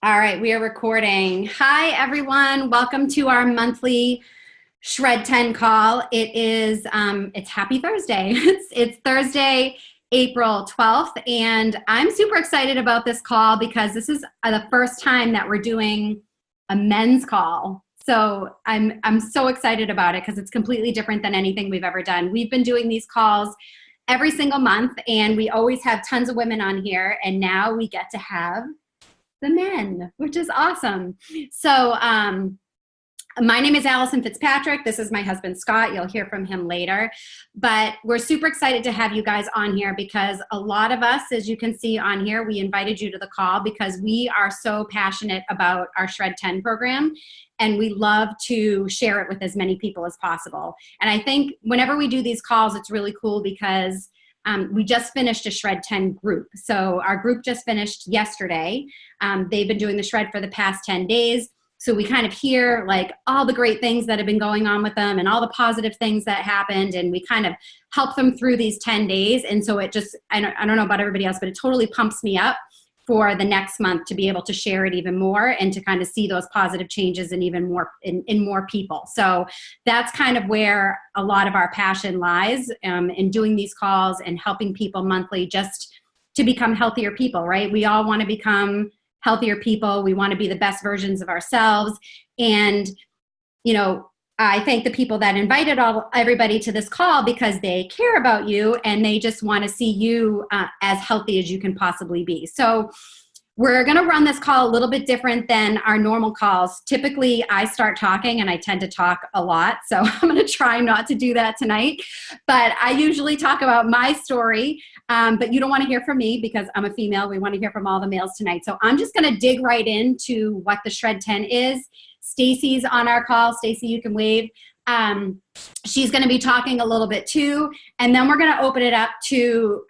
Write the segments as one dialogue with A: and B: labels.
A: All right, we are recording. Hi, everyone. Welcome to our monthly Shred 10 call. It's Happy Thursday. It's Thursday, April 12th, and I'm super excited about this call because this is the first time that we're doing a men's call. So I'm so excited about it because it's completely different than anything we've ever done. We've been doing these calls every single month, and we always have tons of women on here, and now we get to have the men, which is awesome. So my name is Allison Fitzpatrick. This is my husband, Scott. You'll hear from him later. But we're super excited to have you guys on here because a lot of us, as you can see on here, we invited you to the call because we are so passionate about our Shred 10 program. And we love to share it with as many people as possible. And I think whenever we do these calls, it's really cool because we just finished a Shred 10 group. So our group just finished yesterday. They've been doing the Shred for the past 10 days. So we kind of hear like all the great things that have been going on with them and all the positive things that happened. And we kind of help them through these 10 days. And so it just, I don't know about everybody else, but it totally pumps me up for the next month to be able to share it even more and to kind of see those positive changes in even more in more people. So that's kind of where a lot of our passion lies in doing these calls and helping people monthly just to become healthier people, right? We all want to become healthier people. We want to be the best versions of ourselves. And, you know, I thank the people that invited everybody to this call because they care about you and they just want to see you as healthy as you can possibly be. So we're going to run this call a little bit different than our normal calls. Typically, I start talking and I tend to talk a lot. So I'm going to try not to do that tonight. But I usually talk about my story. But you don't want to hear from me because I'm a female. We want to hear from all the males tonight. So I'm just going to dig right into what the Shred 10 is. Stacy's on our call. Stacy, you can wave. She's going to be talking a little bit too, and then we're going to open it up to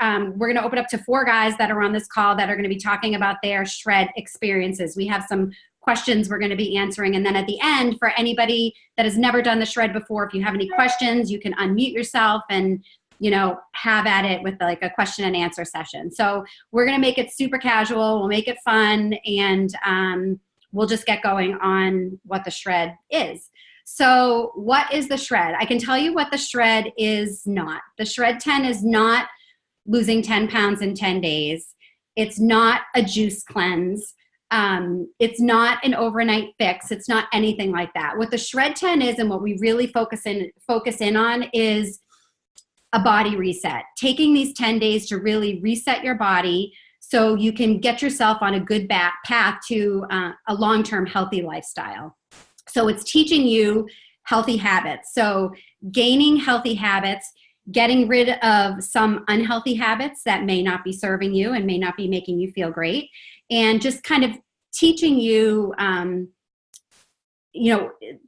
A: four guys that are on this call that are going to be talking about their Shred experiences. We have some questions we're going to be answering, and then at the end, for anybody that has never done the Shred before, if you have any questions, you can unmute yourself and have at it with like a question and answer session. So we're going to make it super casual. We'll make it fun, and we'll just get going on what the Shred is. So what is the Shred? I can tell you what the Shred is not. The Shred 10 is not losing 10 pounds in 10 days. It's not a juice cleanse. It's not an overnight fix. It's not anything like that. What the Shred 10 is and what we really focus in on is a body reset. Taking these 10 days to really reset your body so you can get yourself on a good path to a long-term healthy lifestyle. So it's teaching you healthy habits. So gaining healthy habits, getting rid of some unhealthy habits that may not be serving you and may not be making you feel great, and just kind of teaching you,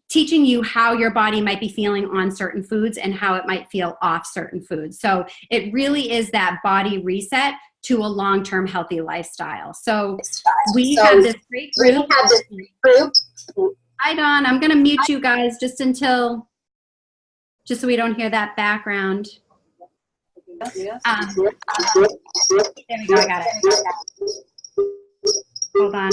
A: teaching you how your body might be feeling on certain foods and how it might feel off certain foods. So it really is that body reset to a long-term healthy lifestyle. So we have this great group. Hi, Dawn. I'm going to mute you guys just so we don't hear that background. There we go. I got it. Hold on.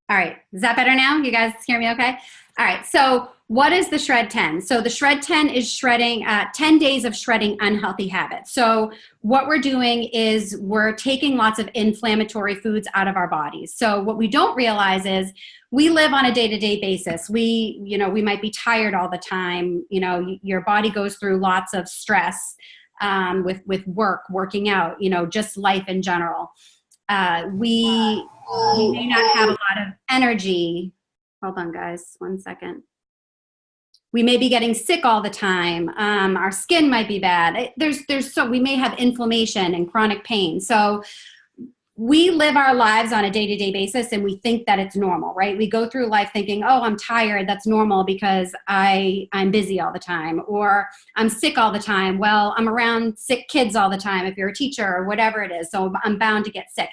A: All right. Is that better now? You guys hear me okay? All right. So what is the Shred 10? So the Shred 10 is shredding 10 days of shredding unhealthy habits. So what we're doing is we're taking lots of inflammatory foods out of our bodies. So what we don't realize is we live on a day-to-day basis. We might be tired all the time. Your body goes through lots of stress with working out, just life in general. We may not have a lot of energy. Hold on, guys, 1 second. We may be getting sick all the time. Our skin might be bad. We may have inflammation and chronic pain. So we live our lives on a day-to-day basis and we think that it's normal, right? We go through life thinking, oh, I'm tired. That's normal because I'm busy all the time, or I'm sick all the time. Well, I'm around sick kids all the time if you're a teacher or whatever it is. So I'm bound to get sick.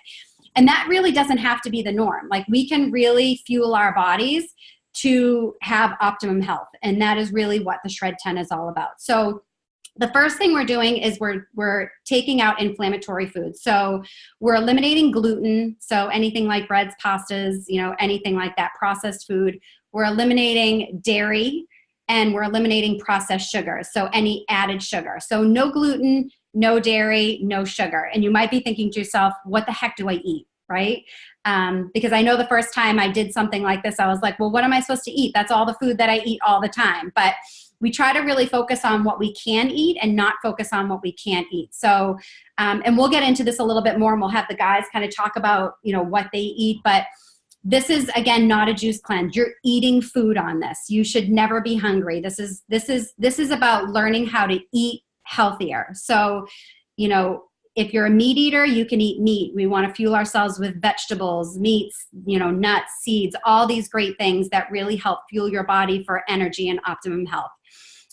A: And that really doesn't have to be the norm. Like, we can really fuel our bodies to have optimum health. And that is really what the Shred 10 is all about. So The first thing we're doing is we're taking out inflammatory foods. So we're eliminating gluten. So anything like breads, pastas, anything like that, processed food. We're eliminating dairy, and we're eliminating processed sugar. So any added sugar. So no gluten, no dairy, no sugar. And you might be thinking to yourself, what the heck do I eat? Right? Because I know the first time I did something like this, I was like, well, what am I supposed to eat? That's all the food that I eat all the time. But we try to really focus on what we can eat and not focus on what we can't eat. So, and we'll get into this a little bit more, and we'll have the guys kind of talk about, what they eat. But this is, again, not a juice cleanse. You're eating food on this. You should never be hungry. This is about learning how to eat healthier. So, if you're a meat eater, you can eat meat. We want to fuel ourselves with vegetables, meats, nuts, seeds, all these great things that really help fuel your body for energy and optimum health.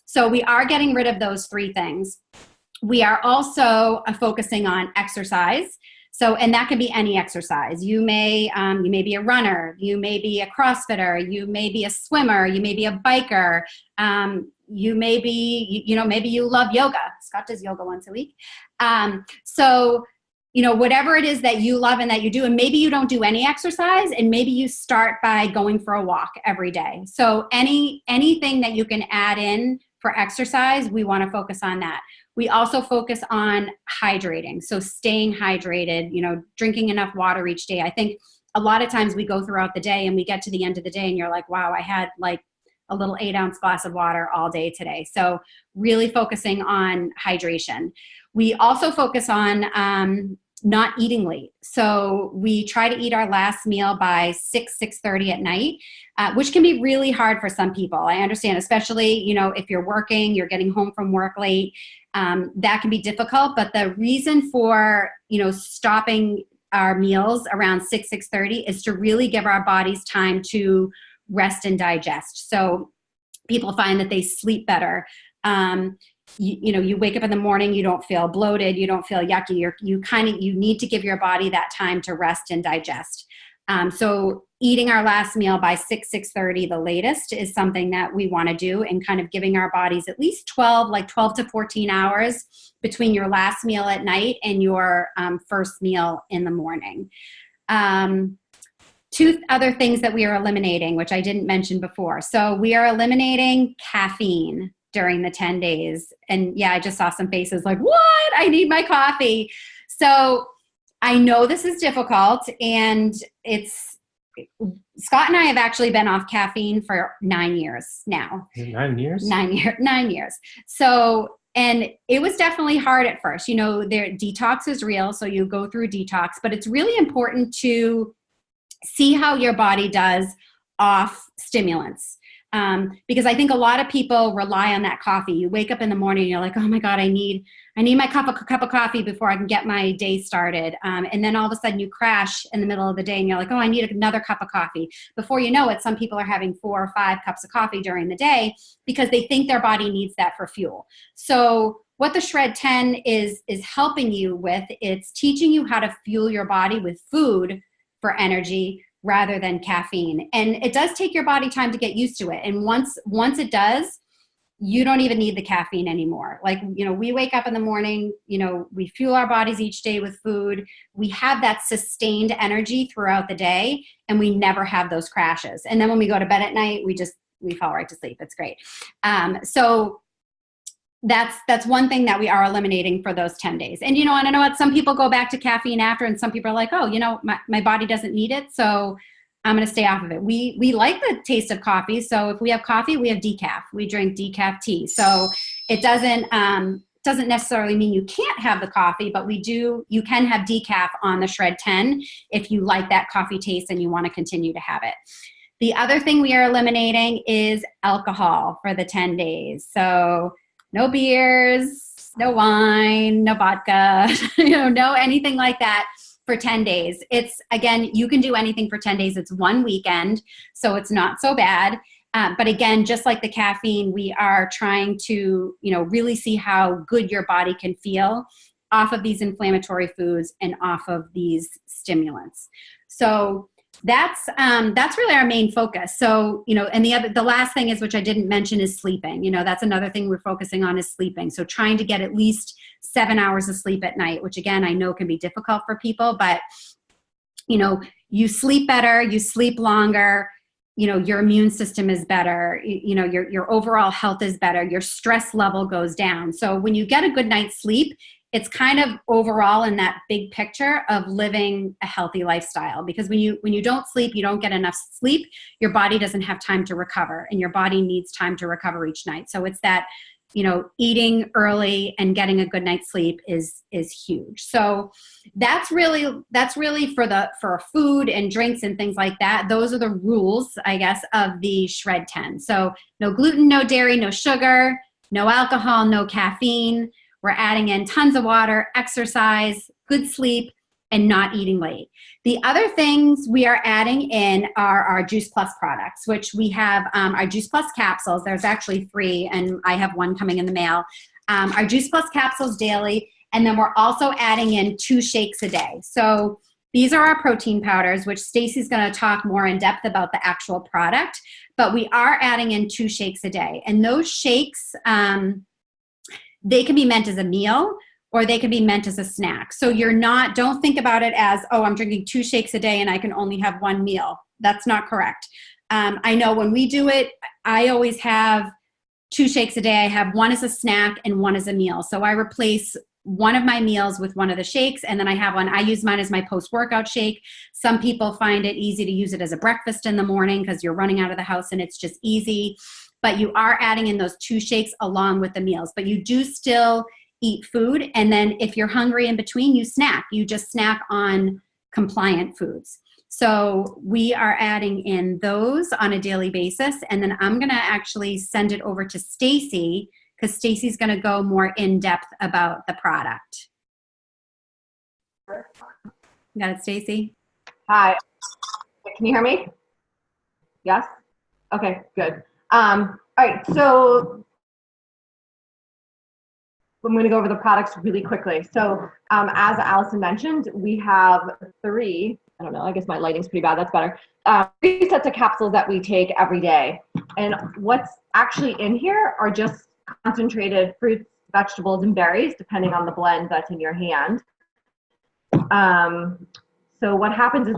A: So we are getting rid of those three things. We are also focusing on exercise. So, and that can be any exercise. You may be a runner, you may be a CrossFitter, you may be a swimmer, you may be a biker, you may be, maybe you love yoga. Scott does yoga once a week. So, whatever it is that you love and that you do, and maybe you don't do any exercise, and maybe you start by going for a walk every day. So anything that you can add in for exercise, we want to focus on that. We also focus on hydrating. So staying hydrated, drinking enough water each day. I think a lot of times we go throughout the day and we get to the end of the day and you're like, wow, I had like a little 8-ounce glass of water all day today. So really focusing on hydration. We also focus on not eating late. So we try to eat our last meal by 6:30 at night, which can be really hard for some people. I understand, especially, if you're working, you're getting home from work late, that can be difficult. But the reason for, stopping our meals around 6:30 is to really give our bodies time to rest and digest. So people find that they sleep better. You wake up in the morning, you don't feel bloated, you don't feel yucky. You need to give your body that time to rest and digest. So eating our last meal by 6:30, the latest, is something that we want to do, and kind of giving our bodies at least 12 to 14 hours between your last meal at night and your first meal in the morning. Two other things that we are eliminating, which I didn't mention before. So we are eliminating caffeine during the 10 days. And yeah, I just saw some faces like, what? I need my coffee. So I know this is difficult, and Scott and I have actually been off caffeine for 9 years now.
B: 9 years?
A: 9 years. So, and it was definitely hard at first. Detox is real. So you go through detox, but it's really important to see how your body does off stimulants. Because I think a lot of people rely on that coffee. You wake up in the morning and you're like, oh my God, I need my cup of coffee before I can get my day started. And then all of a sudden you crash in the middle of the day and you're like, oh, I need another cup of coffee. Before you know it, some people are having 4 or 5 cups of coffee during the day because they think their body needs that for fuel. So what the Shred10 is helping you with, it's teaching you how to fuel your body with food for energy rather than caffeine. And it does take your body time to get used to it. And once it does, you don't even need the caffeine anymore. Like, we wake up in the morning, we fuel our bodies each day with food. We have that sustained energy throughout the day, and we never have those crashes. And then when we go to bed at night, we fall right to sleep. It's great. So that's one thing that we are eliminating for those 10 days. And, and I know what, some people go back to caffeine after, and some people are like, oh, my body doesn't need it, so I'm going to stay off of it. We like the taste of coffee. So if we have coffee, we have decaf. We drink decaf tea. So it doesn't necessarily mean you can't have the coffee, but you can have decaf on the Shred10 if you like that coffee taste and you want to continue to have it. The other thing we are eliminating is alcohol for the 10 days. So no beers, no wine, no vodka, no anything like that for 10 days. It's, again, you can do anything for 10 days. It's one weekend, so it's not so bad. But again, just like the caffeine, we are trying to, really see how good your body can feel off of these inflammatory foods and off of these stimulants. So that's really our main focus. So, and the last thing is, which I didn't mention, is sleeping. That's another thing we're focusing on, is sleeping. So trying to get at least 7 hours of sleep at night, which again, I know can be difficult for people, but you sleep better, you sleep longer, your immune system is better, your overall health is better, your stress level goes down. So when you get a good night's sleep, it's kind of overall in that big picture of living a healthy lifestyle. Because when you don't sleep, you don't get enough sleep, your body doesn't have time to recover, and your body needs time to recover each night. So it's that, eating early and getting a good night's sleep is huge. So that's really for food and drinks and things like that. Those are the rules, I guess, of the Shred10. So no gluten, no dairy, no sugar, no alcohol, no caffeine. We're adding in tons of water, exercise, good sleep, and not eating late. The other things we are adding in are our Juice Plus products, which we have our Juice Plus capsules. There's actually 3, and I have 1 coming in the mail. Our Juice Plus capsules daily, and then we're also adding in 2 shakes a day. So these are our protein powders, which Stacy's going to talk more in depth about the actual product, but we are adding in 2 shakes a day. And those shakes, they can be meant as a meal, or they can be meant as a snack. So don't think about it as, oh, I'm drinking 2 shakes a day and I can only have 1 meal. That's not correct. I know when we do it, I always have 2 shakes a day. I have 1 as a snack and 1 as a meal. So I replace one of my meals with one of the shakes, and then I have one. I use mine as my post-workout shake. Some people find it easy to use it as a breakfast in the morning because you're running out of the house and it's just easy. But you are adding in those 2 shakes along with the meals. But you do still eat food, and then if you're hungry in between, you snack. You just snack on compliant foods. So we are adding in those on a daily basis, and then I'm going to actually send it over to Stacy, because Stacy's going to go more in depth about the product. Got it, Stacy?
B: Hi. Can you hear me? Yes? Okay, good. All right, so I'm going to go over the products really quickly. So as Allison mentioned, we have 3, I don't know, I guess my lighting's pretty bad, that's better, 3 sets of capsules that we take every day. And what's actually in here are just concentrated fruits, vegetables, and berries, depending on the blend that's in your hand. So what happens is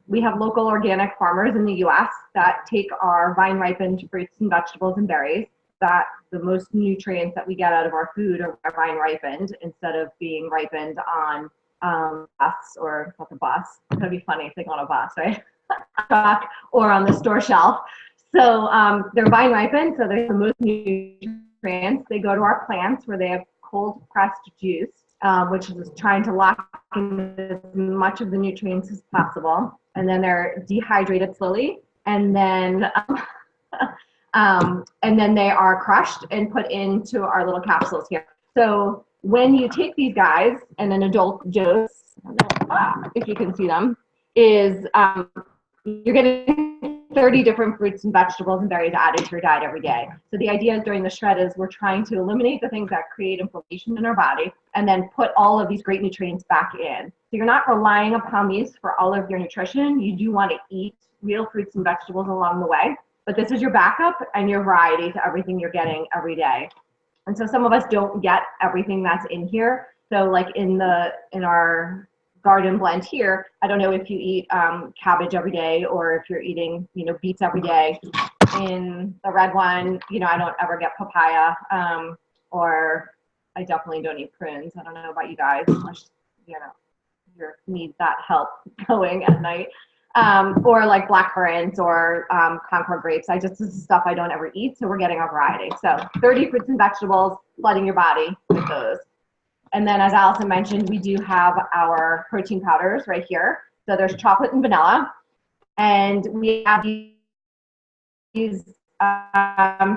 B: we have local organic farmers in the US that take our vine-ripened fruits and vegetables and berries, that the most nutrients that we get out of our food are vine-ripened instead of being ripened on bus, or not the bus. It's gonna be funny if they go on a bus, right? Or on the store shelf. So they're vine-ripened, so there's the most nutrients. They go to our plants where they have cold pressed juice, which is trying to lock in as much of the nutrients as possible. And then they're dehydrated slowly, and then they are crushed and put into our little capsules here. So when you take these guys, and an adult dose, I don't know if you can see them, is you're getting 30 different fruits and vegetables and berries added to your diet every day. So the idea during the shred is we're trying to eliminate the things that create inflammation in our body, and then put all of these great nutrients back in. So you're not relying upon these for all of your nutrition. You do want to eat real fruits and vegetables along the way, but this is your backup and your variety to everything you're getting every day. And so some of us don't get everything that's in here. So like in our garden blend here, I don't know if you eat cabbage every day, or if you're eating, beets every day. In the red one, I don't ever get papaya, or I definitely don't eat prunes. I don't know about you guys, unless, you need that help going at night. Or like black currants or Concord grapes. This is stuff I don't ever eat, so we're getting a variety. So 30 fruits and vegetables, flooding your body with those. And then, as Allison mentioned, we do have our protein powders right here. So there's chocolate and vanilla, and we have these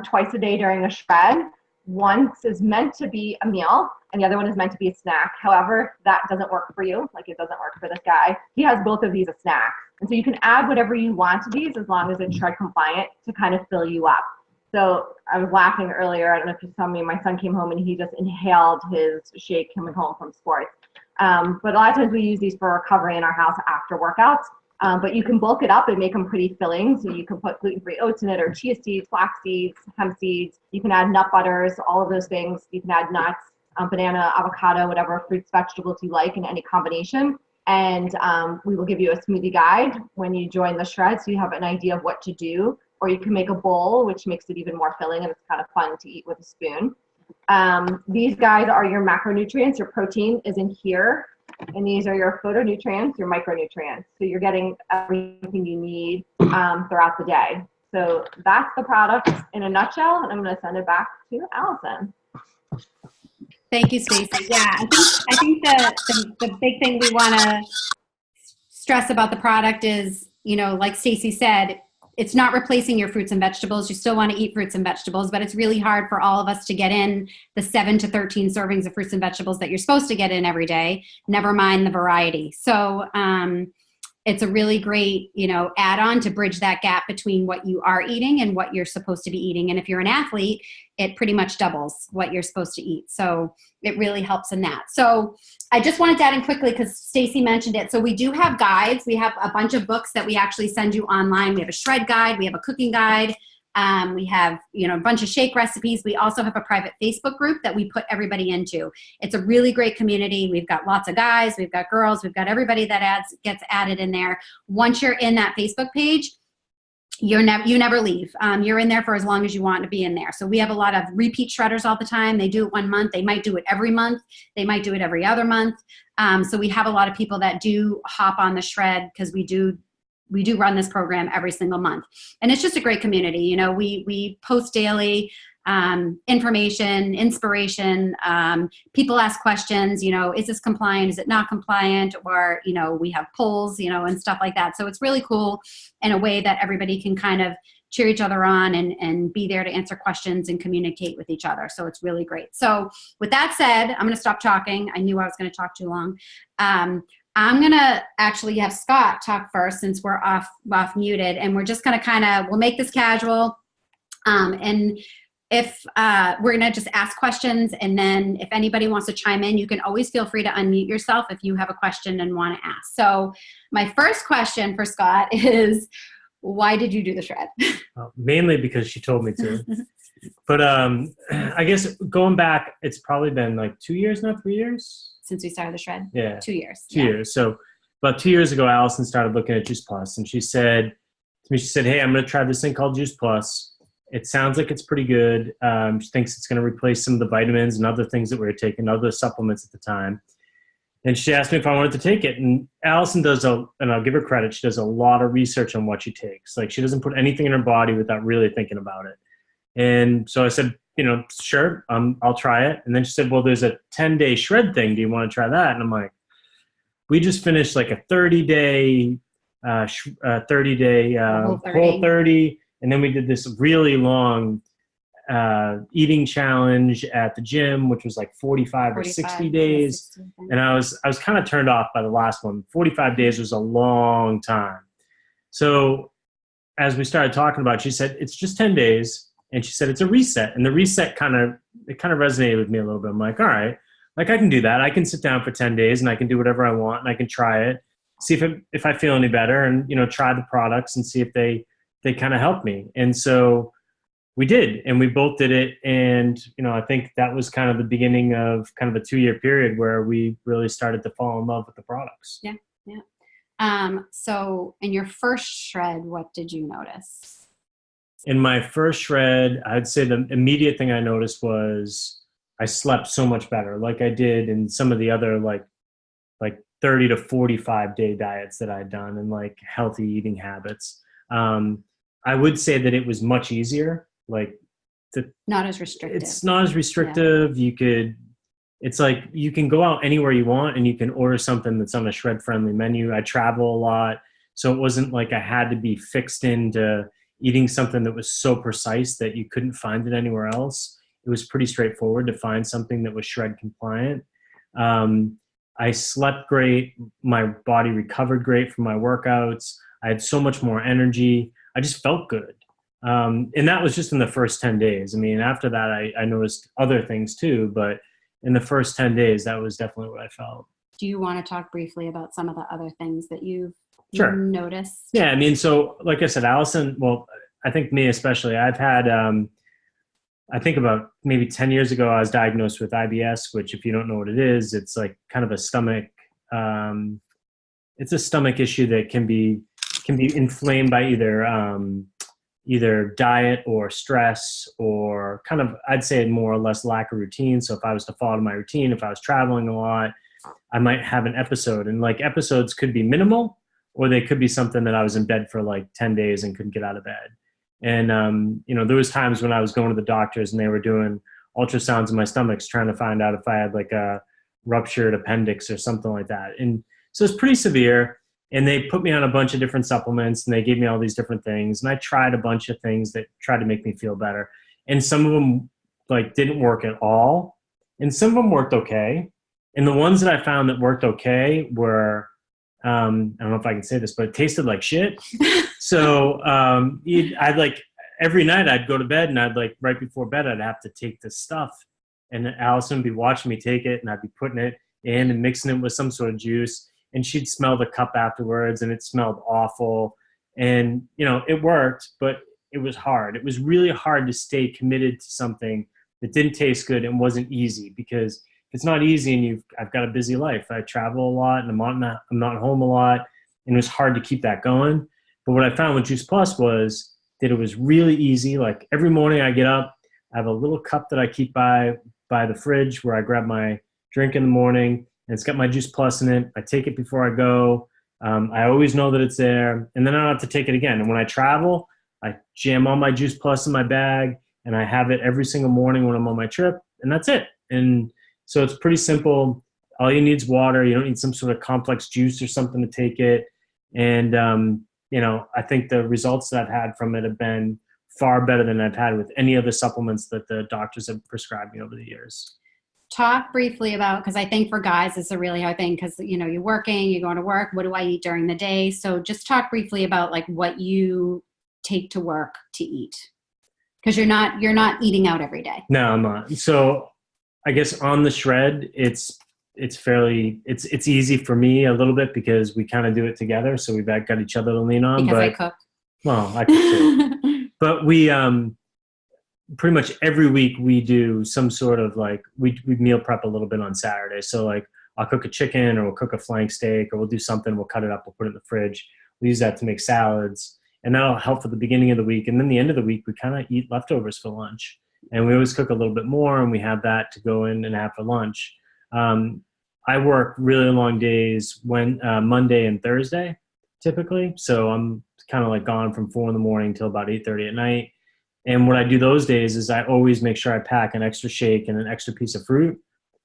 B: twice a day during a shred. Once is meant to be a meal, and the other one is meant to be a snack. However, that doesn't work for you, like it doesn't work for this guy. He has both of these as snacks. And so you can add whatever you want to these as long as it's shred compliant to kind of fill you up. So I was laughing earlier, I don't know if you saw me, my son came home and he just inhaled his shake coming home from sports. But a lot of times we use these for recovery in our house after workouts. But you can bulk it up and make them pretty filling. So you can put gluten-free oats in it, or chia seeds, flax seeds, hemp seeds. You can add nut butters, all of those things. You can add nuts, banana, avocado, whatever fruits, vegetables you like in any combination. And we will give you a smoothie guide when you join the shred, so you have an idea of what to do. Or you can make a bowl, which makes it even more filling, and it's kind of fun to eat with a spoon. These guys are your macronutrients. Your protein is in here. And these are your phytonutrients, your micronutrients. So you're getting everything you need throughout the day. So that's the product in a nutshell, and I'm going to send it back to Allison.
A: Thank you, Stacey. Yeah, I think the big thing we want to stress about the product is, like Stacey said, it's not replacing your fruits and vegetables. You still want to eat fruits and vegetables, but it's really hard for all of us to get in the 7 to 13 servings of fruits and vegetables that you're supposed to get in every day, never mind the variety. So it's a really great, add-on to bridge that gap between what you are eating and what you're supposed to be eating. And if you're an athlete, it pretty much doubles what you're supposed to eat. So it really helps in that. So I just wanted to add in quickly because Stacey mentioned it. So we do have guides. We have a bunch of books that we actually send you online. We have a shred guide. We have a cooking guide. We have, a bunch of shake recipes. We also have a private Facebook group that we put everybody into. It's a really great community. We've got lots of guys. We've got girls. We've got everybody that gets added in there. Once you're in that Facebook page, you never leave. You're in there for as long as you want to be in there. So we have a lot of repeat shredders all the time. They do it 1 month. They might do it every month. They might do it every other month. So we have a lot of people that do hop on the shred because we do run this program every single month. And it's just a great community. We post daily information, inspiration. People ask questions, is this compliant? Is it not compliant? Or, we have polls, and stuff like that. So it's really cool in a way that everybody can kind of cheer each other on and be there to answer questions and communicate with each other. So it's really great. So with that said, I'm going to stop talking. I knew I was going to talk too long. I'm going to actually have Scott talk first since we're off muted, and we're just going to we'll make this casual. And if we're going to just ask questions, and then if anybody wants to chime in, you can always feel free to unmute yourself if you have a question and want to ask. So my first question for Scott is, why did you do the shred?
C: Mainly because she told me to. But I guess going back, it's probably been like 2 years now, 3 years?
A: Since we started the shred?
C: Yeah.
A: 2 years.
C: 2 years. So about 2 years ago, Allison started looking at Juice Plus, and she said to me, hey, I'm going to try this thing called Juice Plus. It sounds like it's pretty good. She thinks it's going to replace some of the vitamins and other things that we were taking, other supplements at the time. And she asked me if I wanted to take it. And Allison and I'll give her credit, she does a lot of research on what she takes. Like, she doesn't put anything in her body without really thinking about it. And so I said, sure, I'll try it. And then she said, well, there's a 10-day shred thing. Do you want to try that? And I'm like, we just finished like a 30-day, Whole 30. And then we did this really long eating challenge at the gym, which was like 45 or 60 days. 60. And I was kind of turned off by the last one. 45 days was a long time. So as we started talking about it, she said, it's just 10 days. And she said, it's a reset. And the reset kind of resonated with me a little bit. I'm like, all right, like I can do that. I can sit down for 10 days and I can do whatever I want, and I can try it, see if I feel any better, and, try the products and see if they kind of help me. And so we did, and we both did it. And, I think that was kind of the beginning of kind of a 2-year period where we really started to fall in love with the products.
A: Yeah. Yeah. So in your first shred, what did you notice?
C: In my first shred, I'd say the immediate thing I noticed was I slept so much better, like I did in some of the other like 30 to 45 day diets that I'd done, and like healthy eating habits. I would say that it was much easier.
A: Not as restrictive.
C: It's not as restrictive. Yeah. It's like you can go out anywhere you want and you can order something that's on a shred friendly menu. I travel a lot, so it wasn't like I had to be fixed into eating something that was so precise that you couldn't find it anywhere else. It was pretty straightforward to find something that was shred compliant. I slept great. My body recovered great from my workouts. I had so much more energy. I just felt good. And that was just in the first 10 days. I mean, after that, I noticed other things too, but in the first 10 days, that was definitely what I felt.
A: Do you want to talk briefly about some of the other things that you've
C: Sure.
A: noticed?
C: Yeah, I mean, so like I said, Allison, well, I think me especially, I've had, I think about maybe 10 years ago, I was diagnosed with IBS, which if you don't know what it is, it's like kind of a stomach, it's a stomach issue that can be inflamed by either diet or stress or kind of, I'd say more or less lack of routine. So if I was to follow my routine, if I was traveling a lot, I might have an episode, and like episodes could be minimal or they could be something that I was in bed for like 10 days and couldn't get out of bed. And, there was times when I was going to the doctors and they were doing ultrasounds in my stomachs, trying to find out if I had like a ruptured appendix or something like that. And so it's pretty severe. And they put me on a bunch of different supplements and they gave me all these different things. And I tried a bunch of things that tried to make me feel better. And some of them like didn't work at all. And some of them worked okay. And the ones that I found that worked okay were, I don't know if I can say this, but it tasted like shit. So I'd like every night I'd go to bed and I'd like right before bed, I'd have to take this stuff and Allison would be watching me take it and I'd be putting it in and mixing it with some sort of juice. And she'd smell the cup afterwards and it smelled awful. And, it worked, but it was hard. It was really hard to stay committed to something that didn't taste good and wasn't easy, because if it's not easy and I've got a busy life, I travel a lot and I'm not home a lot, and it was hard to keep that going. But what I found with Juice Plus was that it was really easy. Like every morning I get up, I have a little cup that I keep by the fridge where I grab my drink in the morning. And it's got my Juice Plus in it. I take it before I go. I always know that it's there. And then I don't have to take it again. And when I travel, I jam all my Juice Plus in my bag, and I have it every single morning when I'm on my trip, and that's it. And so it's pretty simple. All you need is water. You don't need some sort of complex juice or something to take it. And, I think the results that I've had from it have been far better than I've had with any other supplements that the doctors have prescribed me over the years.
A: Talk briefly about, because I think for guys it's a really hard thing, because you're working, you're going to work, what do I eat during the day? So just talk briefly about like what you take to work to eat, because you're not eating out every day.
C: No, I'm not. So I guess on the Shred, it's easy for me a little bit because we kind of do it together, so we've got each other to lean on.
A: Because I cook.
C: Well, I cook too. But we pretty much every week we do some sort of like we meal prep a little bit on Saturday. So like I'll cook a chicken, or we'll cook a flank steak, or we'll do something. We'll cut it up. We'll put it in the fridge. We use that to make salads, and that'll help for the beginning of the week. And then the end of the week, we kind of eat leftovers for lunch, and we always cook a little bit more, and we have that to go in and have for lunch. I work really long days when Monday and Thursday typically. So I'm kind of like gone from 4 a.m. till about 8:30 at night. And what I do those days is I always make sure I pack an extra shake and an extra piece of fruit.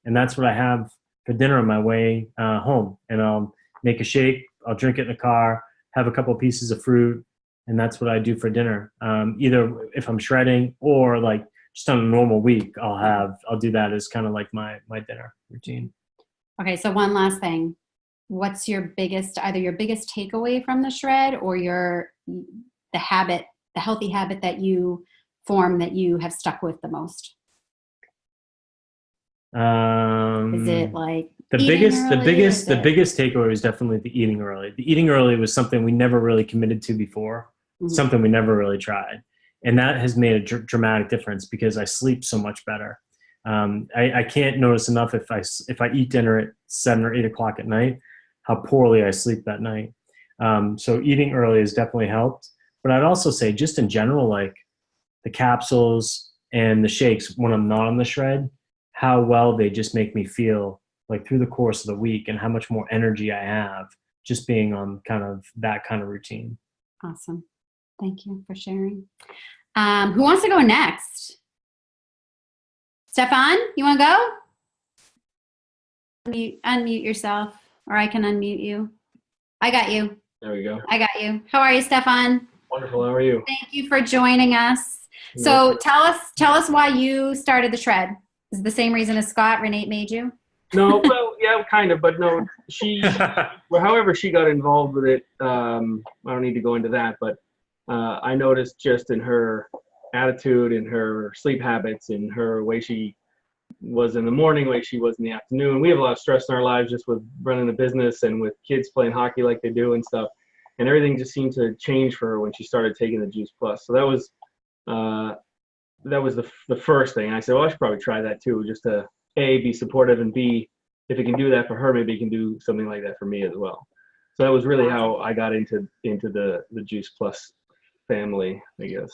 C: And that's what I have for dinner on my way home. And I'll make a shake, I'll drink it in the car, have a couple of pieces of fruit. And that's what I do for dinner. Either if I'm shredding or like just on a normal week, I'll do that as kind of like my dinner routine.
A: Okay. So one last thing, what's your biggest takeaway from the Shred, or the healthy habit that you form that you have stuck with the most? Is it like
C: the biggest takeaway was definitely the eating early. The eating early was something we never really committed to before, something we never really tried. And that has made a dramatic difference because I sleep so much better. I can't notice enough if I eat dinner at 7 or 8 o'clock at night, how poorly I sleep that night. So eating early has definitely helped. But I'd also say just in general, like the capsules and the shakes when I'm not on the Shred, how well they just make me feel like through the course of the week, and how much more energy I have just being on kind of that kind of routine.
A: Awesome. Thank you for sharing. Who wants to go next? Stefan, you want to go? Unmute yourself, or I can unmute you. I got you.
D: There we go.
A: I got you. How are you, Stefan?
D: Wonderful. How are you?
A: Thank you for joining us. So tell us why you started the Shred. Is it the same reason as Scott, Renee made you?
D: No, well, yeah, kind of, but no, however she got involved with it, I don't need to go into that, but I noticed just in her attitude, in her sleep habits, in her way she was in the morning, way she was in the afternoon. We have a lot of stress in our lives just with running a business and with kids playing hockey like they do and stuff. and everything just seemed to change for her when she started taking the Juice Plus. So that was the first thing. And I said, well, I should probably try that too, just to A, be supportive, and B, if it can do that for her, maybe it can do something like that for me as well. So that was really how I got into the Juice Plus family, I guess.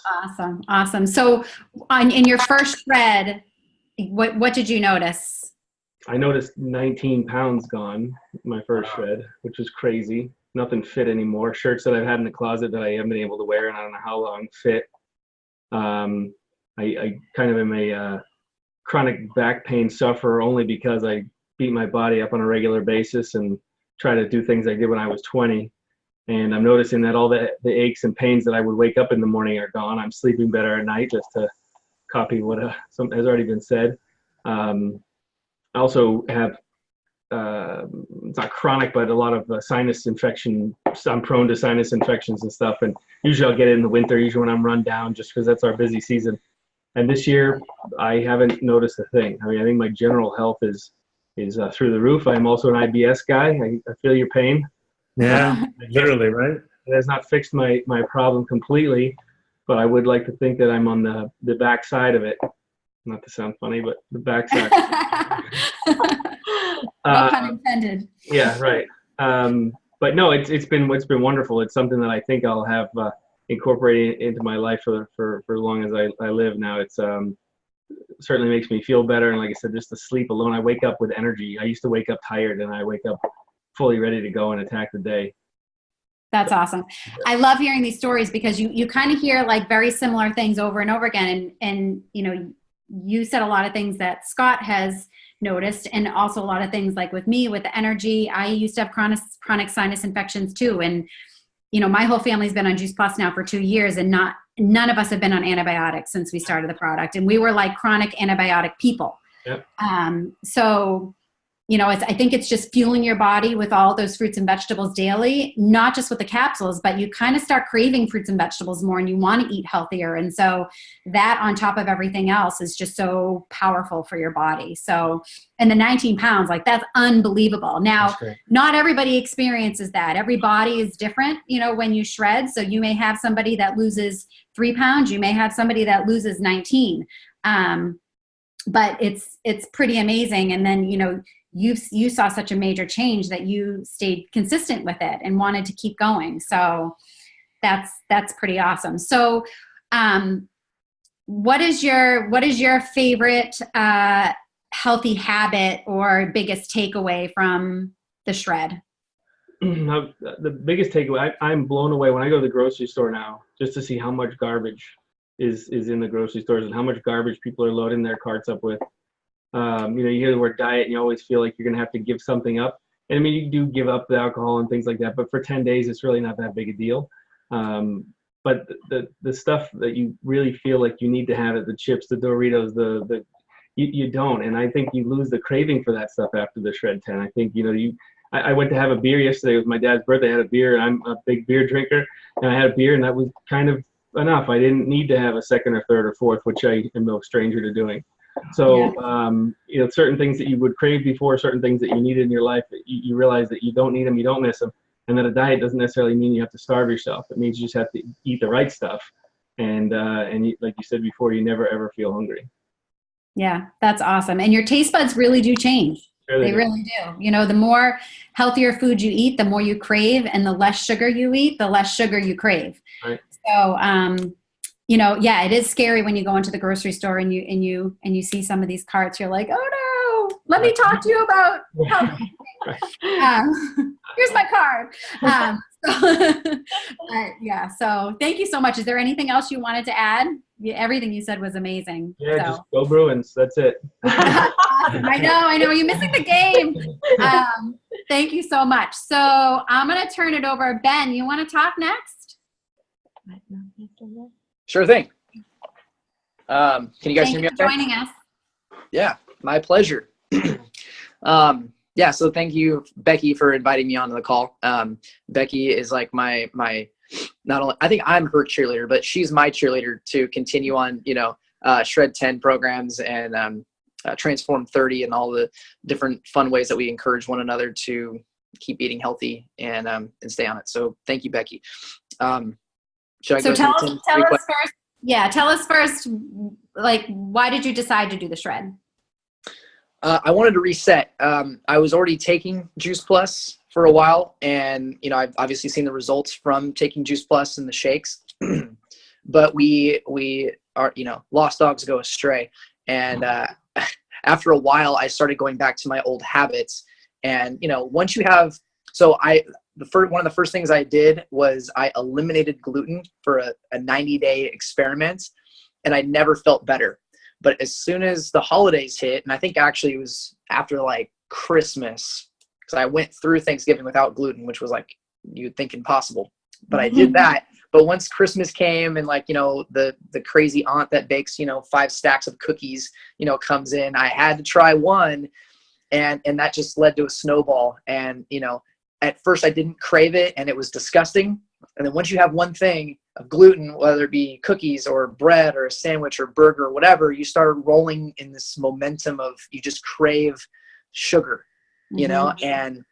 A: Awesome. So in your first shred, what did you notice?
D: I noticed 19 pounds gone my first shred, which was crazy. Nothing fit anymore. Shirts that I've had in the closet that I haven't been able to wear and I don't know how long fit. I kind of am a chronic back pain sufferer only because I beat my body up on a regular basis and try to do things I did when I was 20. And I'm noticing that all the aches and pains that I would wake up in the morning are gone. I'm sleeping better at night, just to copy what has already been said. I also have, it's not chronic, but a lot of sinus infection. I'm prone to sinus infections and stuff. And usually I'll get it in the winter, usually when I'm run down, just because that's our busy season. And this year, I haven't noticed a thing. I mean, I think my general health is through the roof. I'm also an IBS guy. I feel your pain.
C: Yeah, literally, right?
D: It has not fixed my problem completely, but I would like to think that I'm on the back side of it. Not to sound funny, but the back side.
A: No pun intended.
D: Yeah, right. But no, it's been wonderful. It's something that I think I'll have incorporated into my life for as long as I live now. It's certainly makes me feel better, and like I said, just the sleep alone, I wake up with energy. I used to wake up tired, and I wake up fully ready to go and attack the day.
A: That's awesome. I love hearing these stories because you kind of hear like very similar things over and over again. And you know, you said a lot of things that Scott has noticed, and also a lot of things like with me, with the energy. I used to have chronic sinus infections too. And, you know, my whole family's been on Juice Plus now for 2 years, and none of us have been on antibiotics since we started the product. And we were like chronic antibiotic people.
D: Yep.
A: So, you know, I think it's just fueling your body with all those fruits and vegetables daily, not just with the capsules, but you kind of start craving fruits and vegetables more, and you want to eat healthier. And so that on top of everything else is just so powerful for your body. So, and the 19 pounds, like that's unbelievable. Now, not everybody experiences that. Every body is different, you know, when you shred. So you may have somebody that loses 3 pounds. You may have somebody that loses 19. But it's pretty amazing. And then, you know, you saw such a major change that you stayed consistent with it and wanted to keep going. So that's pretty awesome. So, what is your favorite, healthy habit or biggest takeaway from the shred?
D: The biggest takeaway, I'm blown away when I go to the grocery store now, just to see how much garbage is in the grocery stores and how much garbage people are loading their carts up with. You know, you hear the word diet and you always feel like you're going to have to give something up. And I mean, you do give up the alcohol and things like that, but for 10 days, it's really not that big a deal. But the stuff that you really feel like you need to have it, the chips, the Doritos, you don't. And I think you lose the craving for that stuff after the Shred10. I think, you know, I went to have a beer yesterday. It was my dad's birthday. I had a beer. I'm a big beer drinker, and I had a beer, and that was kind of enough. I didn't need to have a second or third or fourth, which I am no stranger to doing. So, you know, certain things that you would crave before, certain things that you need in your life, you realize that you don't need them, you don't miss them. And that a diet doesn't necessarily mean you have to starve yourself. It means you just have to eat the right stuff. And like you said before, you never, ever feel hungry.
A: Yeah, that's awesome. And your taste buds really do change. Sure they really do. You know, the more healthier food you eat, the more you crave, and the less sugar you eat, the less sugar you crave. Right. So, you know, yeah, it is scary when you go into the grocery store and you see some of these carts. You're like, oh no, let me talk to you about healthy. Here's my card. Yeah. So thank you so much. Is there anything else you wanted to add? Everything you said was amazing.
D: Yeah, just go Bruins. That's it.
A: Awesome. I know. You're missing the game. Thank you so much. So I'm going to turn it over. Ben, you want to talk next?
E: Sure thing. Can you guys hear me?
A: Thank you for joining us.
E: Yeah, my pleasure. Yeah, so thank you, Becky, for inviting me onto the call. Becky is like my not only, I think I'm her cheerleader, but she's my cheerleader to continue on, you know, Shred10 programs and Transform 30 and all the different fun ways that we encourage one another to keep eating healthy and stay on it. So thank you, Becky. Should I
A: So
E: go
A: tell
E: through
A: us
E: 10 quick
A: first. Yeah, tell us first, like, why did you decide to do the shred?
E: I wanted to reset. I was already taking Juice Plus for a while, and I've obviously seen the results from taking Juice Plus and the shakes. But we are, lost dogs go astray, and after a while, I started going back to my old habits. And once you have, one of the first things I did was I eliminated gluten for a 90-day experiment, and I never felt better. But as soon as the holidays hit, and I think actually it was after like Christmas, because I went through Thanksgiving without gluten, which was like you'd think impossible, but I did that. But once Christmas came and the crazy aunt that bakes 5 stacks of cookies comes in, I had to try one, and that just led to a snowball. And at first I didn't crave it, and it was disgusting. And then once you have one thing of gluten, whether it be cookies or bread or a sandwich or burger or whatever, you start rolling in this momentum of you just crave sugar, and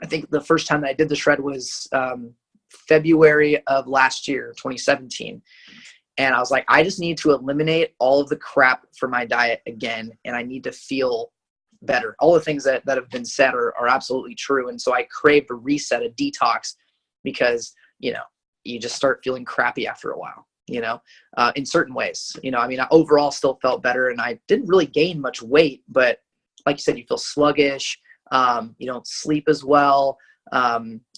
E: I think the first time that I did the shred was February of last year, 2017. And I was like, I just need to eliminate all of the crap from my diet again, and I need to feel better. All the things that have been said are absolutely true. And so I craved a reset, a detox, because you just start feeling crappy after a while, in certain ways. I overall still felt better, and I didn't really gain much weight, but like you said, you feel sluggish. You don't sleep as well.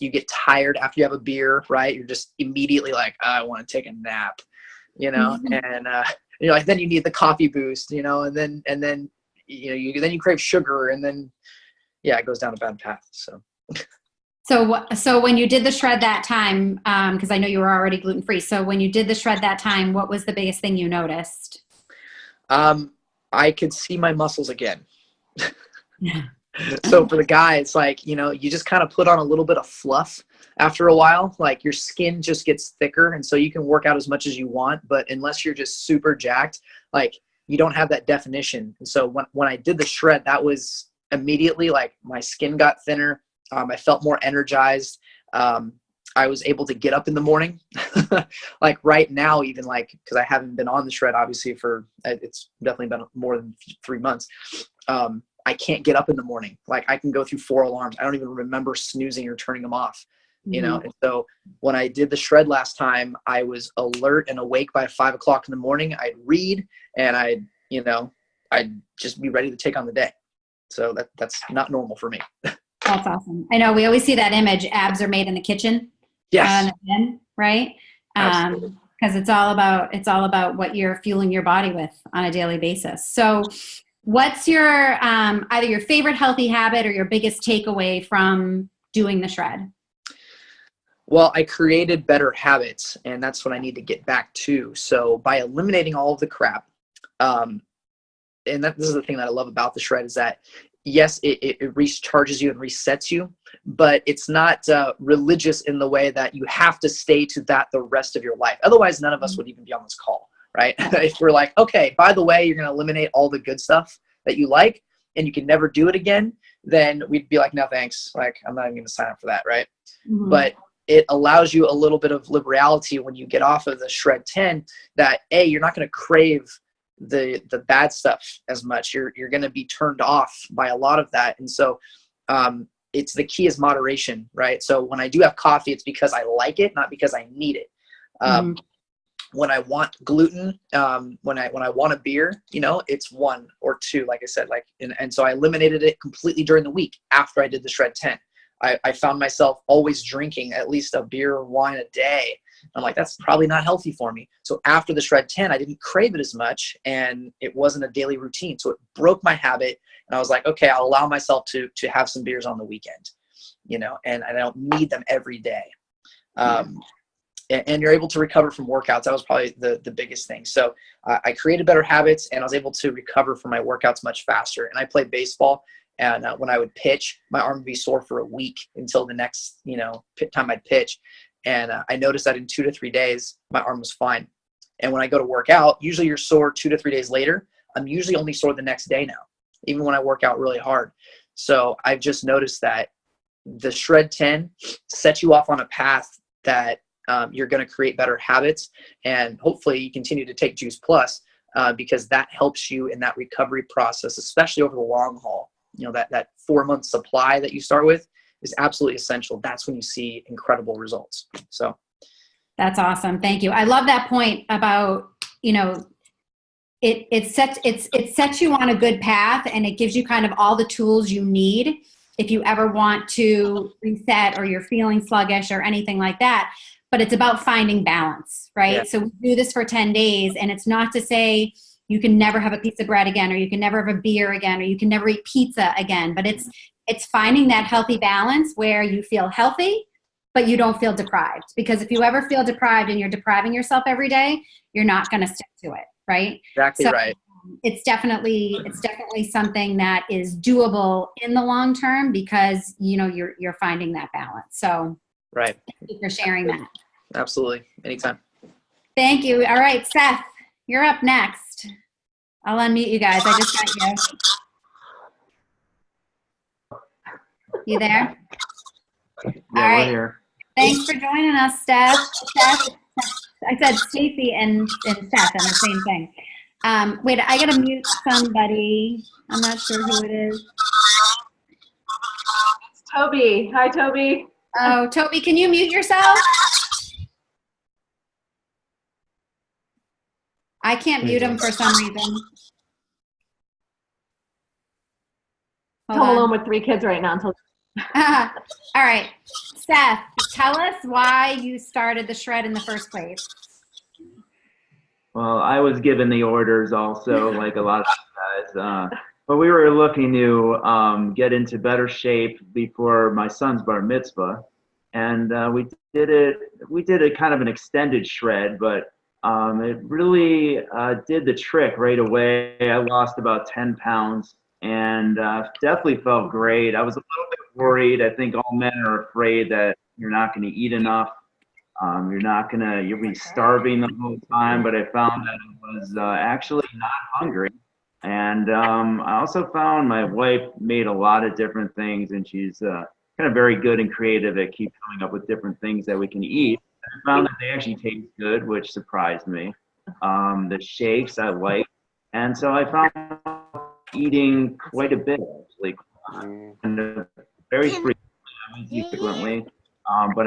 E: You get tired after you have a beer, right? You're just immediately like, I want to take a nap, and then you need the coffee boost, and then you crave sugar, and then it goes down a bad path.
A: So when you did the shred that time, because I know you were already gluten-free. So when you did the shred that time, what was the biggest thing you noticed?
E: I could see my muscles again. So for the guy, it's like, you just kind of put on a little bit of fluff after a while. Like your skin just gets thicker, and so you can work out as much as you want, but unless you're just super jacked, like you don't have that definition. And so when I did the shred, that was immediately like my skin got thinner. I felt more energized. I was able to get up in the morning. Like right now, even because I haven't been on the shred, obviously it's definitely been more than 3 months. I can't get up in the morning. Like I can go through 4 alarms. I don't even remember snoozing or turning them off, And so when I did the shred last time, I was alert and awake by 5 o'clock in the morning. I'd read, and I'd just be ready to take on the day. So that's not normal for me.
A: That's awesome. I know we always see that image, abs are made in the kitchen.
E: Yes.
A: Right? Because it's all about what you're fueling your body with on a daily basis. So what's your either your favorite healthy habit or your biggest takeaway from doing the shred?
E: Well, I created better habits, and that's what I need to get back to. So by eliminating all of the crap, and this is the thing that I love about the shred, is that yes, it recharges you and resets you, but it's not religious in the way that you have to stay to that the rest of your life. Otherwise, none of us would even be on this call, right? If we're like, okay, by the way, you're going to eliminate all the good stuff that you like, and you can never do it again, then we'd be like, no, thanks. Like, I'm not even going to sign up for that, right? Mm-hmm. But it allows you a little bit of liberality when you get off of the Shred10 that, A, you're not going to crave the bad stuff as much. You're going to be turned off by a lot of that. And so it's the key is moderation, right? So when I do have coffee, it's because I like it, not because I need it. When I want gluten, when I want a beer, it's 1 or 2, like I said, and so I eliminated it completely during the week after I did the Shred10. I found myself always drinking at least a beer or wine a day. I'm like, that's probably not healthy for me. So after the Shred10, I didn't crave it as much, and it wasn't a daily routine. So it broke my habit, and I was like, okay, I'll allow myself to have some beers on the weekend, and I don't need them every day. And you're able to recover from workouts. That was probably the biggest thing. So I created better habits, and I was able to recover from my workouts much faster. And I played baseball, and when I would pitch, my arm would be sore for a week until the next, time I'd pitch. And I noticed that in 2 to 3 days, my arm was fine. And when I go to work out, usually you're sore 2 to 3 days later. I'm usually only sore the next day now, even when I work out really hard. So I've just noticed that, the Shred10 sets you off on a path that you're going to create better habits, and hopefully you continue to take Juice Plus because that helps you in that recovery process, especially over the long haul. You know, that 4-month supply that you start with is absolutely essential. That's when you see incredible results. So
A: that's awesome. Thank you. I love that point about, you know, it sets you on a good path, and it gives you kind of all the tools you need if you ever want to reset or you're feeling sluggish or anything like that. But it's about finding balance, right?
E: Yeah.
A: So we do this for 10 days, and it's not to say you can never have a piece of bread again, or you can never have a beer again, or you can never eat pizza again. But it's finding that healthy balance where you feel healthy, but you don't feel deprived. Because if you ever feel deprived and you're depriving yourself every day, you're not going to stick to it, right?
E: exactly right.
A: It's definitely something that is doable in the long term because, you know, you're finding that balance. So
E: Right.
A: thank you for sharing that.
E: Absolutely. Anytime.
A: Thank you. All right, Seth, you're up next. I'll unmute you guys. I just got you. You there?
F: Yeah,
A: All right.
F: we're here.
A: Thanks for joining us, Steph. I said Stacy and Seth on the same thing. Wait, I gotta mute somebody. I'm not sure who it is.
B: It's Toby. Hi, Toby.
A: Oh, Toby, can you mute yourself? I can't mute him for some reason. Hold
B: Home
A: on.
B: alone with 3 kids right now until.
A: All right, Seth, tell us why you started the Shred in the first place.
F: Well, I was given the orders also, like a lot of you guys. But we were looking to get into better shape before my son's bar mitzvah, and we did it. We did a kind of an extended shred, but it really did the trick right away. I lost about 10 pounds and definitely felt great. I was a little bit worried. I think all men are afraid that you're not going to eat enough. You'll be starving the whole time, but I found that I was actually not hungry. And I also found my wife made a lot of different things, and she's kind of very good and creative at keep coming up with different things that we can eat. I found that they actually taste good, which surprised me. The shakes I like. And so I found eating quite a bit, actually, and very frequently. But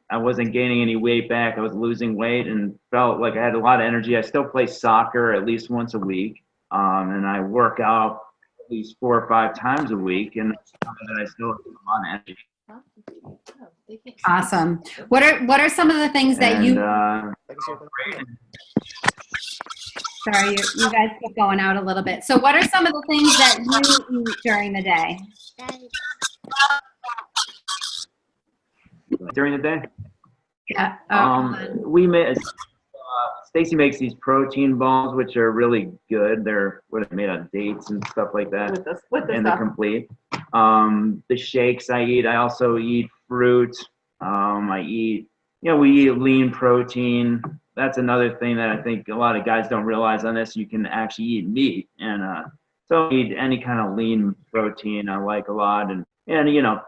F: I wasn't gaining any weight back. I was losing weight and felt like I had a lot of energy. I still play soccer at least once a week, and I work out at least 4 or 5 times a week, and I still have a lot of energy.
A: Awesome. What are some of the things that you? Sorry, you guys keep going out a little bit. So, what are some of the things that you eat during the day?
F: During the day?
A: Yeah.
F: We made. Stacy makes these protein balls, which are really good. They're made out of dates and stuff like that. And they're complete. The shakes I eat. I also eat fruit. I eat. We eat lean protein. That's another thing that I think a lot of guys don't realize on this. You can actually eat meat, and so I eat any kind of lean protein I like a lot, and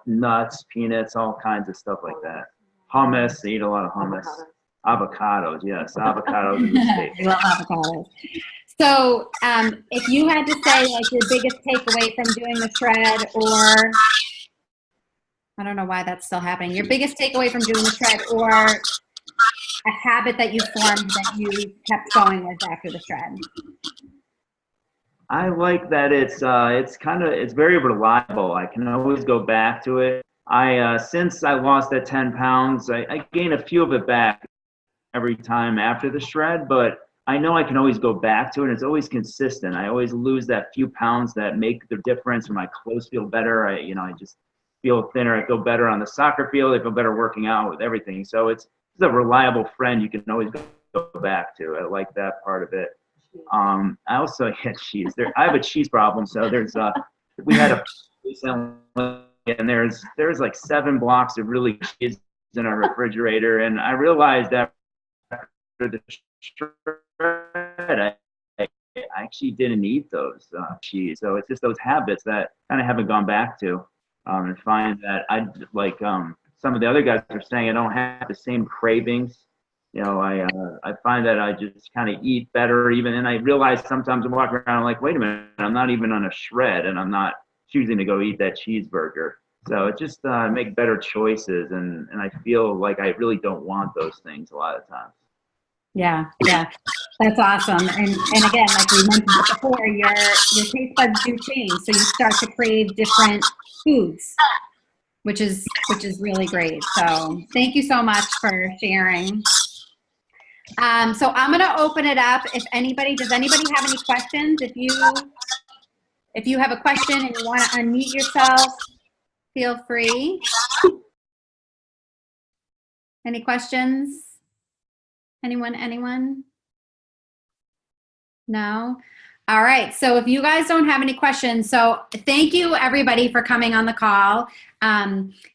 F: nuts, peanuts, all kinds of stuff like that. Hummus, I eat a lot of hummus. Avocados, yes, avocados in the steak.
A: I love avocados. So, if you had to say like your biggest takeaway from doing the shred, or I don't know why that's still happening. Your biggest takeaway from doing the shred, or a habit that you formed that you kept going with after the shred.
F: I like that it's very reliable. I can always go back to it. Since I lost that 10 pounds, I gained a few of it back every time after the shred, but I know I can always go back to it. It's always consistent. I always lose that few pounds that make the difference when my clothes feel better. I just feel thinner. I feel better on the soccer field. I feel better working out with everything. So it's a reliable friend you can always go back to. I like that part of it. I also had cheese. I have a cheese problem. So we had a and there's like 7 blocks of really good cheese in our refrigerator, and I realized that after the shred, I actually didn't eat those cheese. So it's just those habits that kind of haven't gone back to. and find that I like some of the other guys are saying I don't have the same cravings. You know, I find that I just kind of eat better even, and I realize sometimes I'm walking around like, wait a minute, I'm not even on a shred, and I'm not choosing to go eat that cheeseburger. So it just make better choices, and I feel like I really don't want those things a lot of times.
A: Yeah, yeah, that's awesome. And again, like we mentioned before, your taste buds do change, so you start to crave different foods, which is really great. So thank you so much for sharing. So I'm going to open it up. Does anybody have any questions? If you have a question and you want to unmute yourself, feel free. Any questions? Anyone? No? All right. So if you guys don't have any questions, so thank you everybody for coming on the call.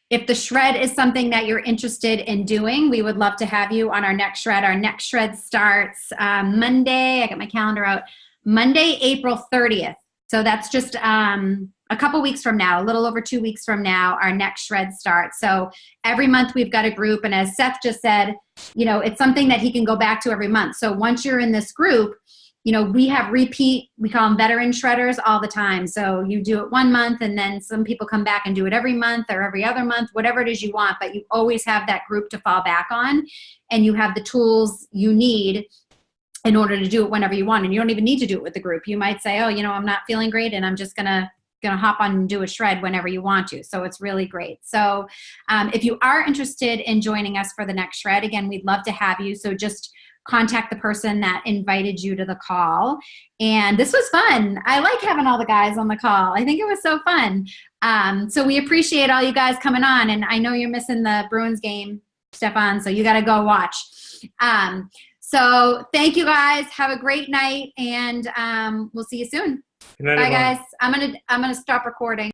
A: If the shred is something that you're interested in doing, we would love to have you on our next shred. Our next shred starts Monday. I got my calendar out. Monday, April 30th. So that's just a couple weeks from now, a little over 2 weeks from now, our next shred starts. So every month we've got a group. And as Seth just said, you know, it's something that he can go back to every month. So once you're in this group, you know, we have we call them veteran shredders all the time. So you do it 1 month and then some people come back and do it every month or every other month, whatever it is you want, but you always have that group to fall back on and you have the tools you need in order to do it whenever you want. And you don't even need to do it with the group. You might say, oh, you know, I'm not feeling great and I'm just gonna hop on and do a shred whenever you want to. So it's really great. So if you are interested in joining us for the next shred, again, we'd love to have you. So just contact the person that invited you to the call. And this was fun. I like having all the guys on the call. I think it was so fun. So we appreciate all you guys coming on. And I know you're missing the Bruins game, Stefan, so you got to go watch. So thank you guys. Have a great night. And we'll see you soon.
C: Good night,
A: Bye,
C: everyone.
A: guys. I'm gonna stop recording.